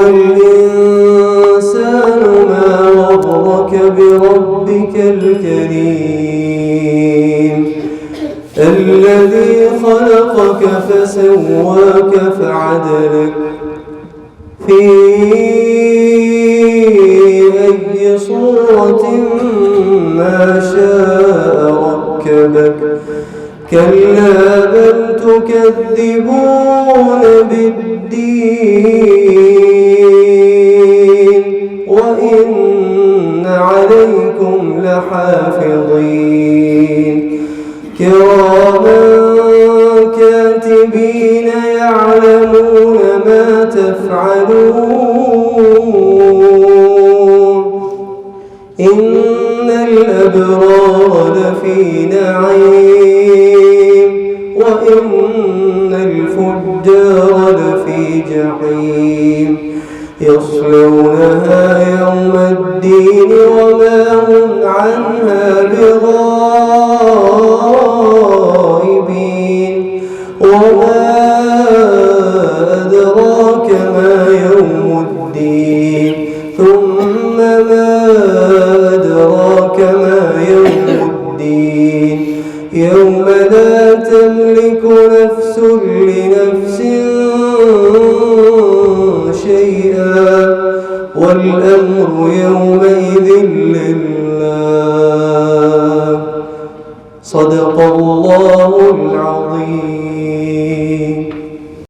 الإنسان ما غرك بربك الكريم الذي خلقك فسواك فعدلك في أي صورة ما شاء ركبك كلا بل تكذبون بالدين وإن عليكم لحافظين كراما كاتبين يعلمون ما تفعلون إن الأبرار لفي نعيم وإن الفجار لفي جحيم يصلونها يوم الدين وما هم عنها بغائبين وما أدراك ما يوم الدين ثم ما أدراك ما يوم الدين يوم لا تملك نفس لنفس شيئا والأمر يومئذ لله صدق الله العظيم.